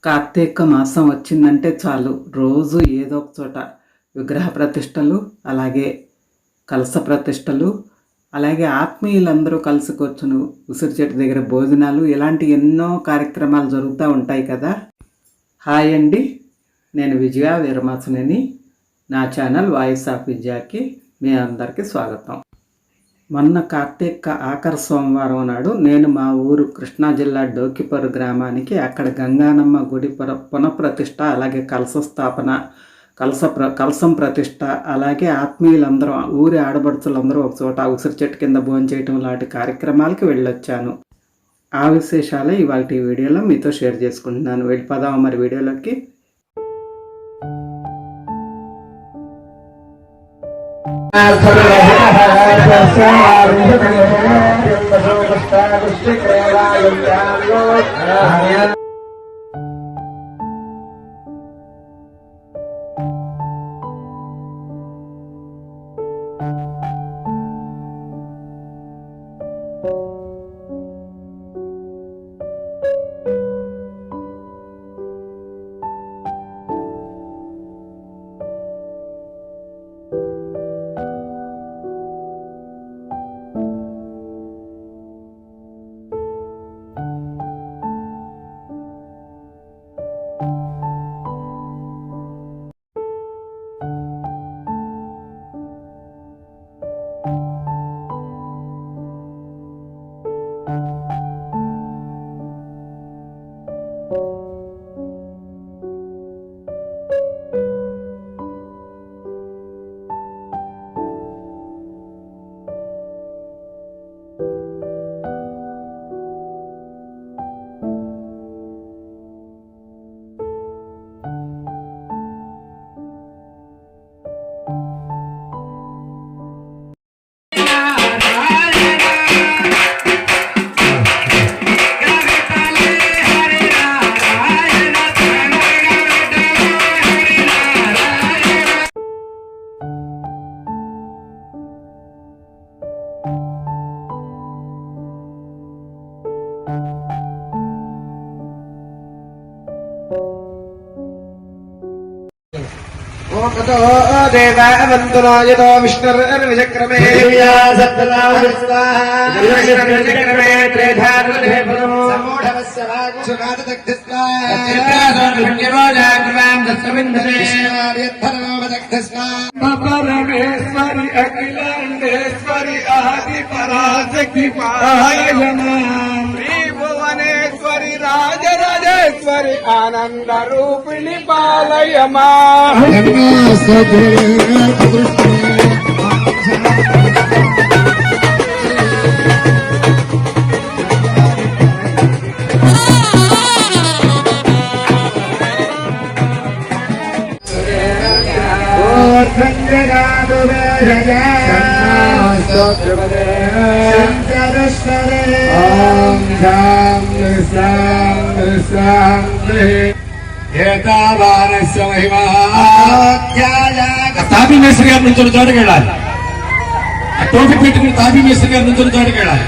కార్తీక మాసం వచ్చిందంటే చాలు రోజు ఏదో ఒక చోట విగ్రహ ప్రతిష్టలు, అలాగే కలశ ప్రతిష్టలు, అలాగే ఆత్మీయులందరూ కలిసి కూర్చుని ఉసిరి చెట్టు దగ్గర భోజనాలు, ఇలాంటి ఎన్నో కార్యక్రమాలు జరుగుతూ ఉంటాయి కదా. హాయ్ అండి, నేను విజయ వీరమాసనేని. నా ఛానల్ వాయిస్ ఆఫ్ విజయాకి మీ అందరికీ స్వాగతం. మొన్న కార్తీక ఆఖరి సోమవారం నాడు నేను మా ఊరు కృష్ణా జిల్లా డోకిపరు గ్రామానికి అక్కడ గంగానమ్మ గుడి పునఃప్రతిష్ఠ, అలాగే కలశం ప్రతిష్ఠ, అలాగే ఆత్మీయులందరూ ఊరి ఆడబడుచులందరూ ఒక చోట ఉసిరి చెట్టు కింద భోంచేయటం లాంటి కార్యక్రమాలకి వెళ్ళొచ్చాను. ఆ విశేషాలే ఇవాళ ఈ వీడియోలో మీతో షేర్ చేసుకుంటున్నాను. వెళ్ళిపోదాం మరి వీడియోలోకి. देवावन्तनायतो विष्णुर्विचक्रमे सप्तनाविष्णुर्विचक्रमे त्रेधारुले फलमो समूढवस्य वागुषुकादक्तिस्वाम् दत्तविन्दते परमेश्वरि अखिलाण्डेश्वरि आदिपराशक्ति त्रिभुवनेश्वरि राजराजेश्वरि आनंद रूपिणी पालय मां తాపీ మేస్త్రి గారి నుంచి చోటుకి వెళ్ళాలి. టోపీ పెట్టుకుని తాపీ మేస్త్రి గారి నుంచి చోటుకి వెళ్ళాలి.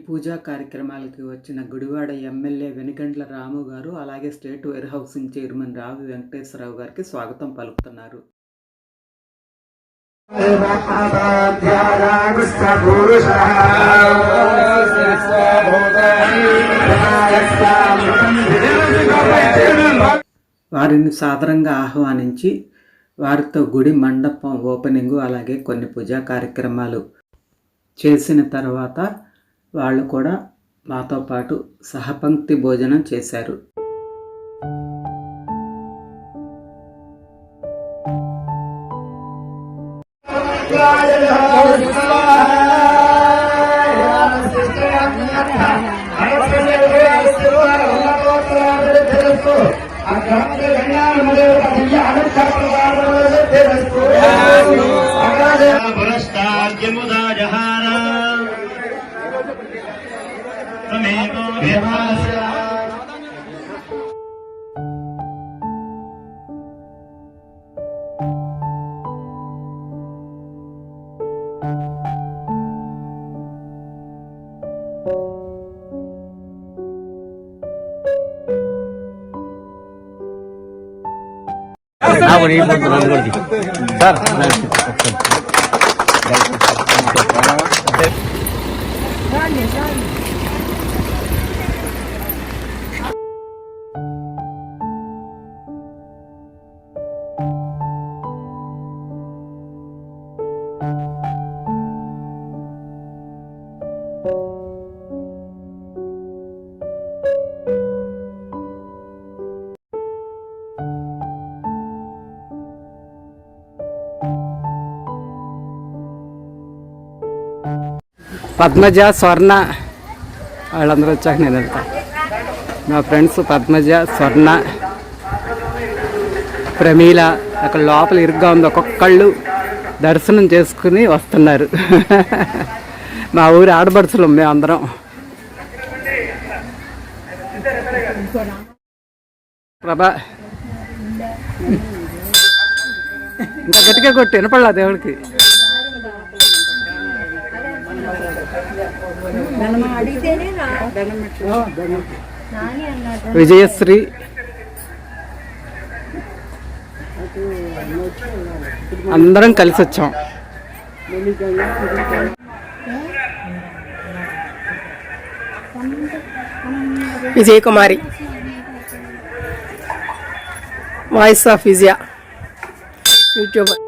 పూజా కార్యక్రమాలకి వచ్చిన గుడివాడ ఎమ్మెల్యే వెనిగండ్ల రాము గారు అలాగే స్టేట్ వేర్ హౌసింగ్ చైర్మన్ రావి వెంకటేశ్వరరావు గారికి స్వాగతం పలుకుతున్నారు. వారిని సాదరంగా ఆహ్వానించి వారితో గుడి మండపం ఓపెనింగు అలాగే కొన్ని పూజా కార్యక్రమాలు చేసిన తర్వాత వాళ్ళు కూడా మాతో పాటు సహపంక్తి భోజనం చేశారు. పద్మజ, స్వర్ణ వాళ్ళందరూ వచ్చాక నేను వెళ్తా. నా ఫ్రెండ్స్ పద్మజ, స్వర్ణ, ప్రమీల అక్కడ లోపల ఇరుగ్గా ఉంది. ఒక్కొక్కళ్ళు దర్శనం చేసుకుని వస్తున్నారు. మా ఊరి ఆడపడుచులు మేమందరం. ప్రభా ఇంకా గట్టిగా కొట్టి వినపడలా దేవుడికి. విజయశ్రీ, అందరం కలిసి వచ్చాం. Vijayakumari, voice of Vijaya YouTuber.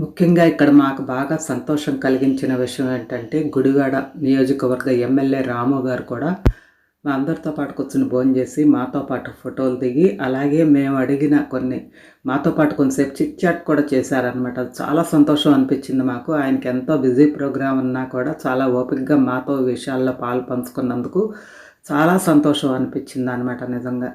ముఖ్యంగా ఇక్కడ మాకు బాగా సంతోషం కలిగించిన విషయం ఏంటంటే గుడివాడ నియోజకవర్గ ఎమ్మెల్యే రాము గారు కూడా మా అందరితో పాటు కూర్చుని భోజనం చేసి మాతో పాటు ఫోటోలు దిగి అలాగే మేము అడిగిన కొన్ని మాతో పాటు కొంతసేపు చిట్ చాట్ కూడా చేశారనమాట. చాలా సంతోషం అనిపించింది మాకు. ఆయనకి ఎంతో బిజీ ప్రోగ్రామ్ ఉన్నా కూడా చాలా ఓపికగా మాతో విషయాల్లో పాలు పంచుకున్నందుకు చాలా సంతోషం అనిపించింది అనమాట నిజంగా.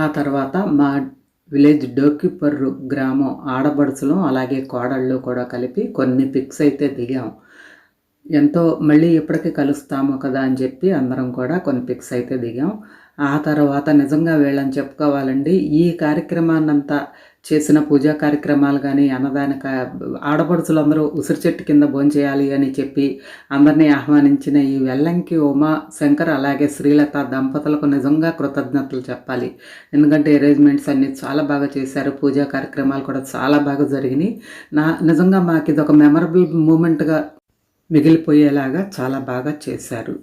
ఆ తర్వాత మా విలేజ్ డోకిపర్రు గ్రామం ఆడపడుచులు అలాగే కోడళ్ళు కూడా కలిపి కొన్ని పిక్స్ అయితే దిగాం. ఎంతో మళ్ళీ ఎప్పటికీ కలుస్తాము కదా అని చెప్పి అందరం కూడా కొన్ని పిక్స్ అయితే దిగాం. ఆ తర్వాత నిజంగా వీళ్ళని చెప్పుకోవాలండి, ఈ కార్యక్రమాన్నంతా చేసిన పూజా కార్యక్రమాలు కానీ అన్నదానిక ఆడపడుచులందరూ ఉసిరి చెట్టు కింద భోంచేయాలి అని చెప్పి అందరినీ ఆహ్వానించిన ఈ వెల్లంకి ఉమా శంకర్ అలాగే శ్రీలత దంపతులకు నిజంగా కృతజ్ఞతలు చెప్పాలి. ఎందుకంటే అరేంజ్మెంట్స్ అన్నీ చాలా బాగా చేశారు, పూజా కార్యక్రమాలు కూడా చాలా బాగా జరిగినాయి. నిజంగా మాకు ఇది ఒక మెమరబుల్ మూమెంట్గా మిగిలిపోయేలాగా చాలా బాగా చేశారు.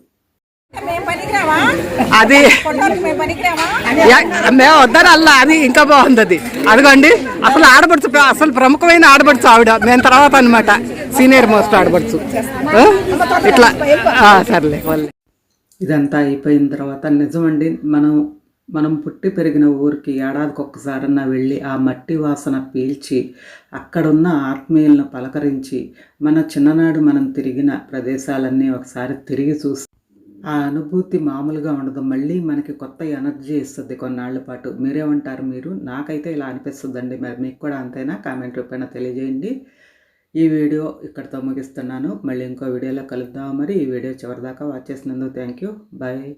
అది మేము వద్దరు అల్లా, అది ఇంకా బాగుంది. అది అదిగోండి, అసలు ఆడపడుచు, అసలు ప్రముఖమైన ఆడపడుచు ఆవిడ, మేము తర్వాత అనమాట సీనియర్ మోస్ట్ ఆడపడుచు. ఇట్లా సర్లే వాళ్ళే. ఇదంతా అయిపోయిన తర్వాత నిజమండి, మనం పుట్టి పెరిగిన ఊరికి ఏడాదికి ఒక్కసారన్నా వెళ్ళి ఆ మట్టి వాసన పీల్చి అక్కడున్న ఆత్మీయులను పలకరించి మన చిన్ననాడు మనం తిరిగిన ప్రదేశాలన్నీ ఒకసారి తిరిగి చూసి ఆ అనుభూతి మామూలుగా ఉండదు. మళ్ళీ మనకి కొత్త ఎనర్జీ ఇస్తుంది కొన్నాళ్ళ పాటు. మీరేమంటారు? నాకైతే ఇలా అనిపిస్తుందండి. మరి మీకు కూడా అంతేనా? కామెంట్ రూపేణ తెలియజేయండి. ఈ వీడియో ఇక్కడితో ముగిస్తున్నాను. మళ్ళీ ఇంకో వీడియోలో కలుద్దాం. మరి ఈ వీడియో చివరిదాకా వాచ్ చేసినందుకు థ్యాంక్ యూ. బాయ్.